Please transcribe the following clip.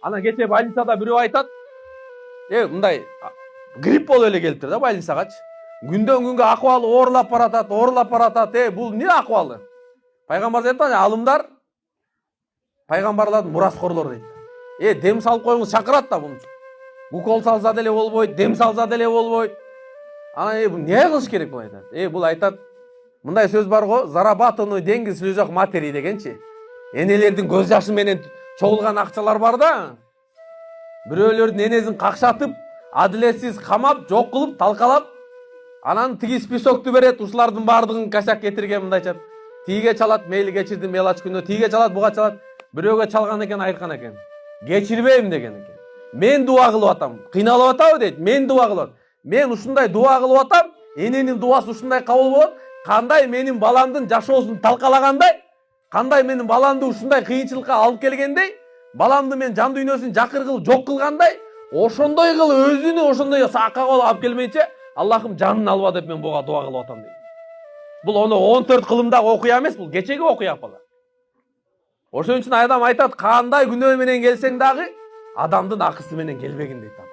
Ана кече больницада бирөө айтат, мындай грипп болуп эле келиптир да больницагачы. Күндөн күнгө акыбалы оорлап баратат. Бул эмне акыбалы? Пайгамбар айтат, алымдар пайгамбарлардын мураскорлору дейт. Дем салып коюңуз чакырат да буну. Укол салса деле болбойт, дем салса деле болбойт. Ана бул эмне кылыш керек бул айтат. Бул айтат, мындай сөз бар го, зарабатываемый деньги в слезах матери дегенчи. Энелердин көз жашы менен чогулган акчалар бар да. Бирөөлөрдүн энесин какшатып, адилетсиз камап, жок кылып, талкалап, анан тиги списокту берет, ушулардын баардыгын косяк кетирген мындайча. Тиге чалат, мейли кечирдим, мелач күнөө, тиге чалат, буга чалат. Бирөөгө чалган экен, айткан экен. Кечирбейм деген экен. Мен дуа кылып атам. Кыйналып атабы дейт. Мен дуа кылып. Мен ушундай дуа кылып атам. Эненин дуасы ушундай кабыл болот. Кандай менин баламдын жашоосун талкалагандай, кандай менин баламды ушундай кыйынчылыкка алып келгендей, баламды мен жан дүйнөсүн жакыр кылып жок кылгандай, ошондой кылып өзүнү ошондой сакка кылып алып келмейинче, Аллахым жанын алба деп мен буга дуа кылып атам дейт. Бул ону 14 кылымдагы окуя эмес, бул кечеги окуя апалар. Ошон үчүн адам айтат, кандай күнөө менен келсең дагы адамдын акысы менен келбегин дейт.